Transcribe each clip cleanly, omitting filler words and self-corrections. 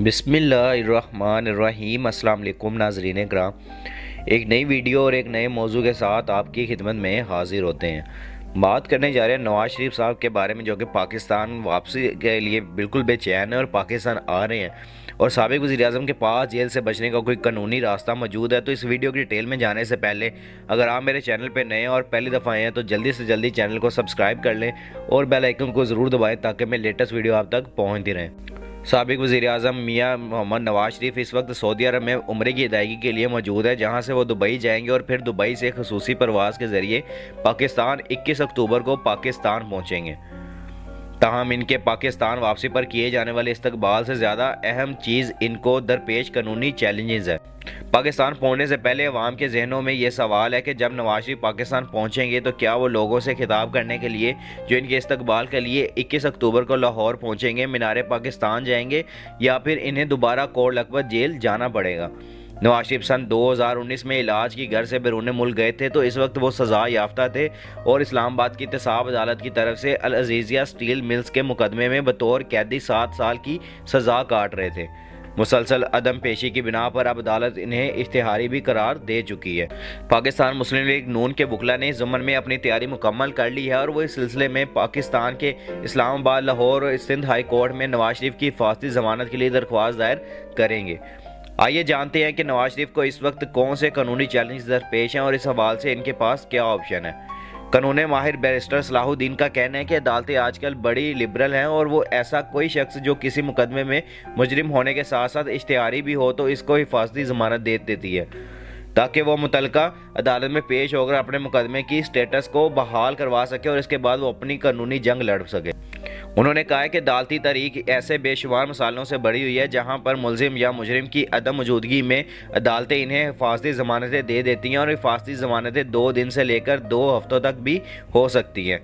बिस्मिल्लाहिर्रहमानिर्रहीम। अस्सलाम वालेकुम नाज़रीन किराम, एक नई वीडियो और एक नए मौजू के साथ आपकी खिदमत में हाजिर होते हैं। बात करने जा रहे हैं नवाज़ शरीफ साहब के बारे में, जो कि पाकिस्तान वापसी के लिए बिल्कुल बेचैन है और पाकिस्तान आ रहे हैं और साबिक़ वज़ीर-ए-आज़म के पास जेल से बचने का कोई कानूनी रास्ता मौजूद है। तो इस वीडियो की डिटेल में जाने से पहले अगर आप मेरे चैनल पर नए हैं और पहली दफ़ा आए हैं तो जल्दी से जल्दी चैनल को सब्सक्राइब कर लें और बेल आइकन को ज़रूर दबाएँ ताकि मैं लेटेस्ट वीडियो आप तक पहुँचती रहें। साबिक़ वज़ीर-ए-आज़म मियां मोहम्मद नवाज़ शरीफ इस वक्त सऊदी अरब में उम्रे की अदायगी के लिए मौजूद है, जहां से वो दुबई जाएंगे और फिर दुबई से ख़ुसूसी परवाज़ के ज़रिए पाकिस्तान 21 अक्टूबर को पाकिस्तान पहुंचेंगे। ताहम इनके पाकिस्तान वापसी पर किए जाने वाले इस्तकबाल से ज़्यादा अहम चीज़ इनको दरपेश कानूनी चैलेंजेस है। पाकिस्तान पहुंचने से पहले अवाम के जहनों में ये सवाल है कि जब नवाज शरीफ पाकिस्तान पहुंचेंगे तो क्या वो लोगों से खिताब करने के लिए जो इनके इस्तकबाल के लिए 21 अक्टूबर को लाहौर पहुंचेंगे, मीनार पाकिस्तान जाएंगे या फिर इन्हें दोबारा कोट लखपत जेल जाना पड़ेगा। नवाज शरीफ सन 2019 में इलाज की घर से बैरून मुल्क गए थे, तो इस वक्त वो सज़ा याफ्ता थे और इस्लामाबाद की एहतसाब अदालत की तरफ से अल अजीज़िया स्टील मिल्स के मुकदमे में बतौर कैदी 7 साल की सज़ा काट रहे थे। मुसलसल अदम पेशी की बिना पर अब अदालत इन्हें इश्तिहारी भी करार दे चुकी है। पाकिस्तान मुस्लिम लीग नून के बुकला ने ज़मन में अपनी तैयारी मुकम्मल कर ली है और वो इस सिलसिले में पाकिस्तान के इस्लामाबाद, लाहौर और सिंध हाई कोर्ट में नवाज शरीफ की हिफाजती ज़मानत के लिए दरख्वास्त दायर करेंगे। आइए जानते हैं कि नवाज शरीफ को इस वक्त कौन से कानूनी चैलेंज दरपेश हैं और इस हवाले से इनके पास क्या ऑप्शन है। कानूनी माहिर बैरिस्टर सलाहुद्दीन का कहना है कि अदालतें आजकल बड़ी लिबरल हैं और वो ऐसा कोई शख्स जो किसी मुकदमे में मुजरिम होने के साथ साथ इश्तिहारी भी हो तो इसको हिफाजती ज़मानत दे देती है, ताकि वो मुतलका अदालत में पेश होकर अपने मुकदमे की स्टेटस को बहाल करवा सके और इसके बाद वो अपनी कानूनी जंग लड़ सके। उन्होंने कहा है कि अदालती तारीख ऐसे बेशुमार मसालों से भरी हुई है जहां पर मुलजिम या मुजरिम की अदम मौजूदगी में अदालतें इन्हें हिफाजती ज़मानतें दे देती हैं और हिफाजती ज़मानतें 2 दिन से लेकर 2 हफ्तों तक भी हो सकती हैं।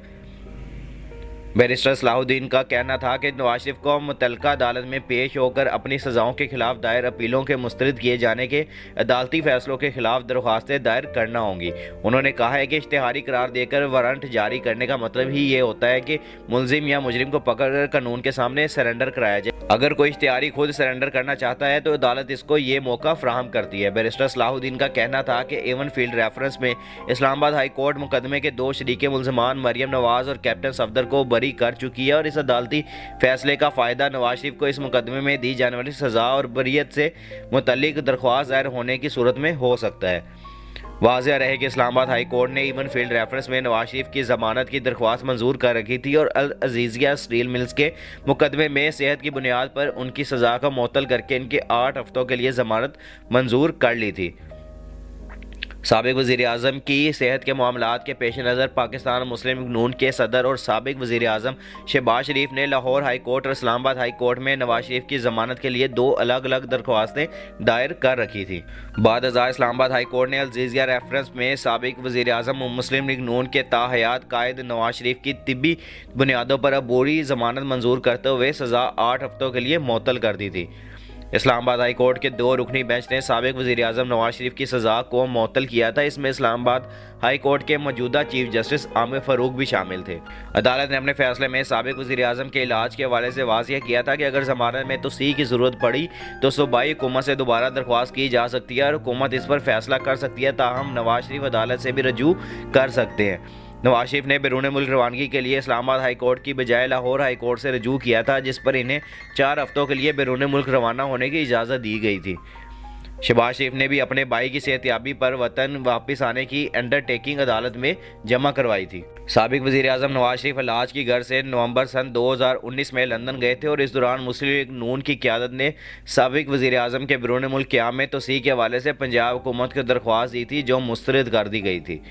बैरिस्टर सलाहुद्दीन का कहना था कि नवाज शरीफ को मुतल्लिका अदालत में पेश होकर अपनी सज़ाओं के खिलाफ दायर अपीलों के मुस्तरद किए जाने के अदालती फैसलों के खिलाफ दरख्वास्तें दायर करना होंगी। उन्होंने कहा है कि इश्तिहारी करार देकर वारंट जारी करने का मतलब ही ये होता है कि मुलजिम या मुजरिम को पकड़कर कानून के सामने सरेंडर कराया जाए। अगर कोई इश्तिहारी खुद सरेंडर करना चाहता है तो अदालत इसको ये मौका फ्राहम करती है। बैरिस्टर सलाहुद्दीन का कहना था कि एवन फील्ड रेफरेंस में इस्लामाबाद हाई कोर्ट मुकदमे के 2 शरीके मुलजमान मरियम नवाज और कैप्टन सफदर को बरी कर चुकी है और इस अदालती फैसले का फ़ायदा नवाज शरीफ को इस मुकदमे में दी जाने वाली सज़ा और बरियत से मुतल्लिक दरख्वास्त दायर होने की सूरत में हो सकता है। वाज़ेह रहे कि इस्लामाबाद हाई कोर्ट ने इवन फील्ड रेफरेंस में नवाज शरीफ की ज़मानत की दरख्वास्त मंजूर कर रखी थी और अल अजीज़िया स्टील मिल्स के मुकदमे में सेहत की बुनियाद पर उनकी सज़ा का मुअत्तल करके इनके 8 हफ्तों के लिए ज़मानत मंजूर कर ली थी। साबिक़ वज़ीर-ए-आज़म की सेहत के मामलात के पेश नज़र पाकिस्तान मुस्लिम लीग नून के सदर और साबिक़ वज़ीर-ए-आज़म शहबाज शरीफ ने लाहौर हाई कोर्ट और इस्लामाबाद हाई कोर्ट में नवाज शरीफ की ज़मानत के लिए 2 अलग अलग दरख्वास्तें दायर कर रखी थी। बाद अज़ा इस्लामाबाद हाई कोर्ट ने अल अजीज़िया रेफरेंस में साबिक़ वज़ीर-ए-आज़म मुस्लिम लीग नून के ताहयात कायद नवाज शरीफ की तिब्बी बुनियादों पर अबूरी ज़मानत मंजूर करते हुए सज़ा 8 हफ्तों के लिए मुअत्तल कर दी थी। इस्लामाबाद हाई कोर्ट के 2 रुकनी बेंच ने साबिक़ वज़ीर-ए-आज़म नवाज शरीफ की सज़ा को मुअत्तल किया था। इसमें इस्लामाबाद हाई कोर्ट के मौजूदा चीफ जस्टिस आमिर फ़ारूक भी शामिल थे। अदालत ने अपने फैसले में साबिक़ वज़ीर-ए-आज़म के इलाज के हवाले से वाज़ेह किया था कि अगर ज़मानत में तोसीह की ज़रूरत पड़ी तो सूबाई हुकूमत से दोबारा दरख्वास्त की जा सकती है और हुकूमत इस पर फैसला कर सकती है। ताहम नवाज शरीफ अदालत से भी रजू कर सकते हैं। नवाज शरीफ ने बैरून मुल्क रवानगी के लिए इस्लामाबाद हाई कोर्ट की बजाय लाहौर हाई कोर्ट से रजू किया था, जिस पर इन्हें 4 हफ्तों के लिए बैरून मुल्क रवाना होने की इजाज़त दी गई थी। शहबाज शरीफ ने भी अपने भाई की सेहतयाबी पर वतन वापस आने की अंडरटेकिंग अदालत में जमा करवाई थी। साबिक़ वज़ीर-ए-आज़म नवाज शरीफ इलाज की घर से नवंबर सन 2019 में लंदन गए थे और इस दौरान मुस्लिम लीग नून की क़यादत ने साबिक़ वज़ीर-ए-आज़म के बैरून मुल्क क़याम में तोसीह के हवाले से पंजाब हुकूमत को दरख्वास्त दी थी, जो मुस्तरद कर दी गई थी।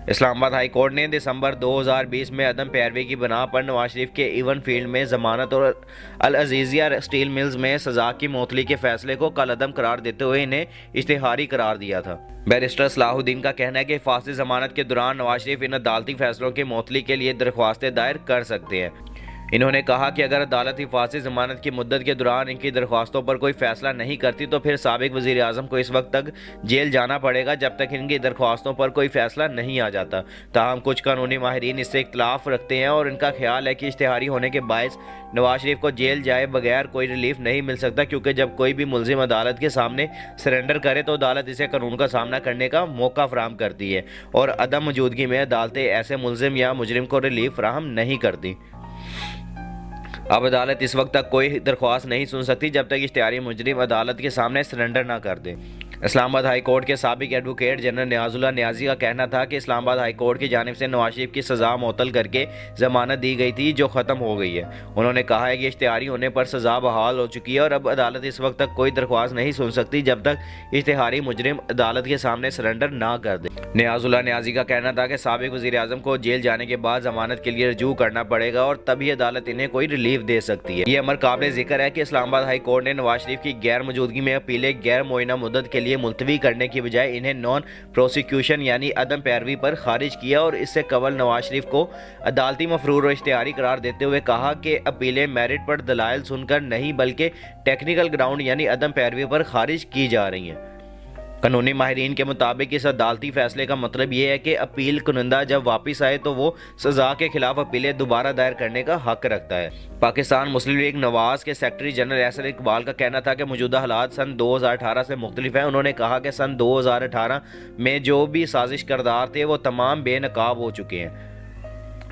इस्लामाबाद हाई कोर्ट ने दिसंबर 2020 में अदम पैरवी की बना पर नवाज शरीफ के इवन फील्ड में ज़मानत और अल अजीज़िया स्टील मिल्स में सज़ा की मुअत्तली के फैसले को कलअदम करार देते हुए इन्हें इश्तिहारी करार दिया था। बैरिस्टर सलाहुद्दीन का कहना है कि हिफाजती ज़मानत के दौरान नवाज शरीफ इन अदालती फैसलों की मुअत्तली के लिए दरख्वास्तें दायर कर सकते हैं। इन्होंने कहा कि अगर अदालत हिफाजती ज़मानत की मुद्दत के दौरान इनकी दरख्वास्तों पर कोई फैसला नहीं करती तो फिर साबिक वज़ीर आज़म को इस वक्त तक जेल जाना पड़ेगा जब तक इनकी दरख्वास्तों पर कोई फैसला नहीं आ जाता। ताहम कुछ कानूनी माहिरीन इससे इख्तलाफ रखते हैं और इनका ख्याल है कि इश्तिहारी होने के बायस नवाज शरीफ को जेल जाए बगैर कोई रिलीफ नहीं मिल सकता, क्योंकि जब कोई भी मुलजिम अदालत के सामने सरेंडर करे तो अदालत इसे कानून का सामना करने का मौका फराहम करती है और अदम मौजूदगी में अदालतें ऐसे मुलजिम या मुजरिम को रिलीफ फराहम नहीं करती। अब अदालत इस वक्त तक कोई दरख्वास्त नहीं सुन सकती जब तक इश्तिहारी मुजरिम अदालत के सामने सरेंडर ना कर दे। इस्लामाबाद हाई कोर्ट के साबिक एडवोकेट जनरल नियाजुल्लाह नियाजी का कहना था कि इस्लामाबाद हाई कोर्ट की जानिब से नवाज शरीफ की सज़ा मुअत्तल करके ज़मानत दी गई थी जो ख़त्म हो गई है। उन्होंने कहा है कि इश्तिहारी होने पर सज़ा बहाल हो चुकी है और अब अदालत इस वक्त तक कोई दरख्वास्त नहीं सुन सकती जब तक इश्तिहारी मुजरिम अदालत के सामने सरेंडर ना कर दे। नियाजुल्लाह नियाजी का कहना था कि साबिक वज़ीर आज़म को जेल जाने के बाद ज़मानत के लिए रजू करना पड़ेगा और तभी अदालत इन्हें कोई रिलीफ दे सकती है। ये अमर काबिल ज़िक्र है कि इस्लामाबाद हाई कोर्ट ने नवाज शरीफ की गैर मौजूदगी में अपीलें गैर मुअय्यना मुद्दत के लिए मुलतवी करने की बजाय इन्हें नॉन प्रोसिक्यूशन यानी अदम पैरवी पर खारिज किया और इससे कबल नवाज शरीफ को अदालती मफरूर और इश्तिहारी करार देते हुए कहा कि अपीलें मेरिट पर दलाइल सुनकर नहीं बल्कि टेक्निकल ग्राउंड यानी अदम पैरवी पर खारिज की जा रही हैं। कानूनी माहिरीन के मुताबिक इस अदालती फैसले का मतलब ये है कि अपील कुनंदा जब वापस आए तो वो सज़ा के खिलाफ अपीलें दोबारा दायर करने का हक रखता है। पाकिस्तान मुस्लिम लीग नवाज के सेक्रेटरी जनरल एहसन इकबाल का कहना था कि मौजूदा हालात सन 2018 से मुख्तलिफ हैं। उन्होंने कहा कि सन 2018 में जो भी साजिश करदार थे वो तमाम बेनकाब हो चुके हैं।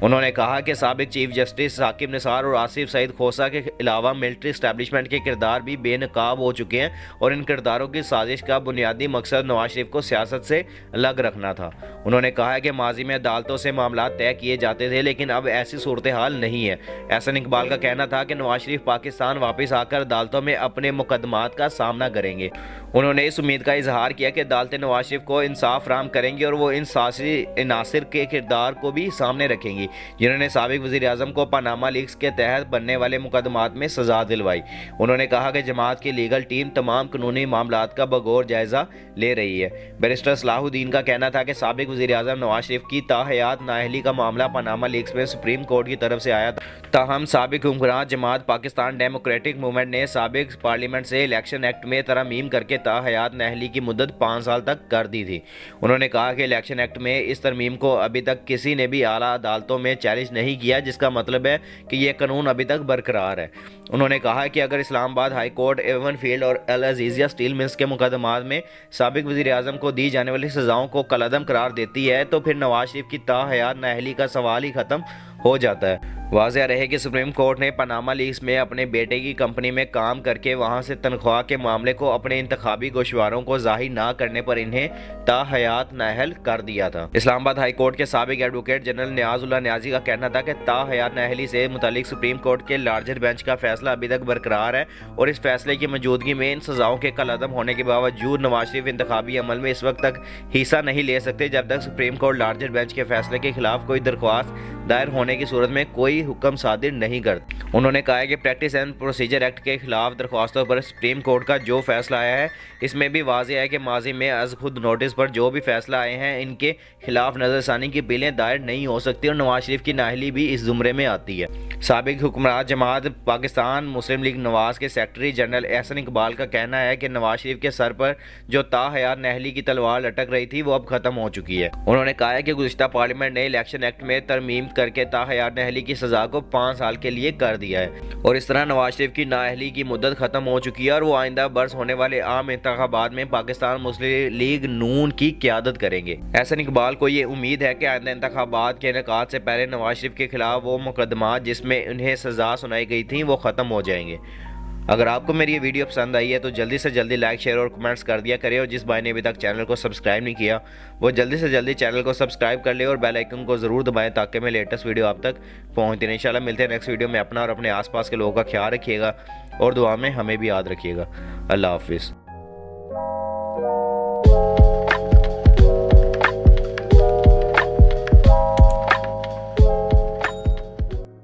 उन्होंने कहा कि साबिक चीफ जस्टिस साकिब निसार और आसिफ सईद खोसा के अलावा मिलिट्री इस्टेब्लिशमेंट के किरदार भी बेनकाब हो चुके हैं और इन किरदारों की साजिश का बुनियादी मकसद नवाज शरीफ को सियासत से अलग रखना था। उन्होंने कहा है कि माजी में अदालतों से मामला तय किए जाते थे लेकिन अब ऐसी सूरत हाल नहीं है। एहसन इकबाल का कहना था कि नवाज शरीफ पाकिस्तान वापस आकर अदालतों में अपने मुकदमात का सामना करेंगे। उन्होंने इस उम्मीद का इजहार किया कि अदालतें नवाज शरीफ को इंसाफ फराहम करेंगी और वो इन सियासी नासिर के किरदार को भी सामने रखेंगी जिन्होंने साबिक वज़ीर आज़म को पनामा लीक्स के तहत बनने वाले मुकदमात में सज़ा दिलवाई। उन्होंने कहा कि जमात की लीगल टीम तमाम कानूनी मामलात का बगौर जायज़ा ले रही है। बैरिस्टर सलाहुद्दीन का कहना था कि साबिक वज़ीर आज़म नवाज शरीफ की ताहयात नाअहली का मामला पनामा लीक्स में सुप्रीम कोर्ट की तरफ से आया था। ताहम साबिक हुक्मरान जमात पाकिस्तान डेमोक्रेटिक मूवमेंट ने साबिक पार्लियामेंट से इलेक्शन एक्ट में तरमीम करके ताहयात नाअहली की मुद्दत 5 साल तक कर दी थी। उन्होंने कहा कि इलेक्शन एक्ट में इस तरमीम को अभी तक किसी ने भी आला अदालतों में चैलेंज नहीं किया, जिसका मतलब है कि यह कानून अभी तक बरकरार है। उन्होंने कहा कि अगर Islamabad high court Avenfield और अल अजीज़िया स्टील मिल्स के मुकदमात में साबिक वज़ीर आज़म को दी जाने वाली सज़ाओं को कलअदम करार देती है तो फिर नवाज शरीफ की ताहयात नाअहली का सवाल ही ख़त्म हो जाता है। वाज़ेह रहे कि सुप्रीम कोर्ट ने पनामा लीक्स में अपने बेटे की कंपनी में काम करके वहां से तनख्वाह के मामले को अपने इंतखाबी गोशवारों को जाहिर ना करने पर इन्हें ताहयात नाअहल कर दिया था। इस्लामाबाद हाई कोर्ट के साबिक एडवोकेट जनरल नियाजुल्लाह नियाजी का कहना था कि ताहयात नाअहली से मुतालिक सुप्रीम कोर्ट के लार्जर बेंच का फैसला अभी तक बरकरार है और इस फैसले की मौजूदगी में इन सज़ाओं के कलअदम होने के बावजूद नवाज शरीफ इंतखाबी अमल में इस वक्त तक हिस्सा नहीं ले सकते जब तक सुप्रीम कोर्ट लार्जर बेंच के फैसले के खिलाफ कोई दरख्वास्त दायर होने की सूरत में कोई हुक्म सादिर नहीं करती। उन्होंने कहा है कि प्रैक्टिस एंड प्रोसीजर एक्ट के खिलाफ दरख्वास्तों पर सुप्रीम कोर्ट का जो फैसला आया है इसमें भी वाज़ेह है कि माजी में अज खुद नोटिस पर जो भी फैसला आए हैं इनके खिलाफ नजरसानी की अपीलें दायर नहीं हो सकती और नवाज शरीफ की नाअहली भी इस जुमरे में आती है। साबिक हुक्मरान जमात पाकिस्तान मुस्लिम लीग नवाज के सेक्रेटरी जनरल एहसन इकबाल का कहना है कि नवाज शरीफ के सर पर जो ताहयात नाअहली की तलवार लटक रही थी वो अब खत्म हो चुकी है। उन्होंने कहा है कि गुज़िश्ता पार्लियामेंट ने इलेक्शन एक्ट में तरमीम करके ताहयात नाअहली की सजा को 5 साल के लिए कर दिया है और इस तरह नवाज शरीफ की नाअहली की मुद्दत खत्म हो चुकी है और वो आइंदा बरस होने वाले आम इंतखाबात में पाकिस्तान मुस्लिम लीग नून की क़यादत करेंगे। एहसन इकबाल को ये उम्मीद है कि आइंदा इंतखाबात के इनेकाद से पहले नवाज शरीफ के खिलाफ वो मुकदमात जिसमें उन्हें सजा सुनाई गई थी वो ख़त्म हो जाएंगे। अगर आपको मेरी ये वीडियो पसंद आई है तो जल्दी से जल्दी लाइक शेयर और कमेंट्स कर दिया करें और जिस भाई ने अभी तक चैनल को सब्सक्राइब नहीं किया वो जल्दी से जल्दी चैनल को सब्सक्राइब कर ले और बेल आइकन को ज़रूर दबाएं ताकि मैं लेटेस्ट वीडियो आप तक पहुँचती रहे। इंशाल्लाह मिलते हैं नेक्स्ट वीडियो में। अपना और अपने आसपास के लोगों का ख्याल रखिएगा और दुआ में हमें भी याद रखिएगा। अल्लाह हाफिज़।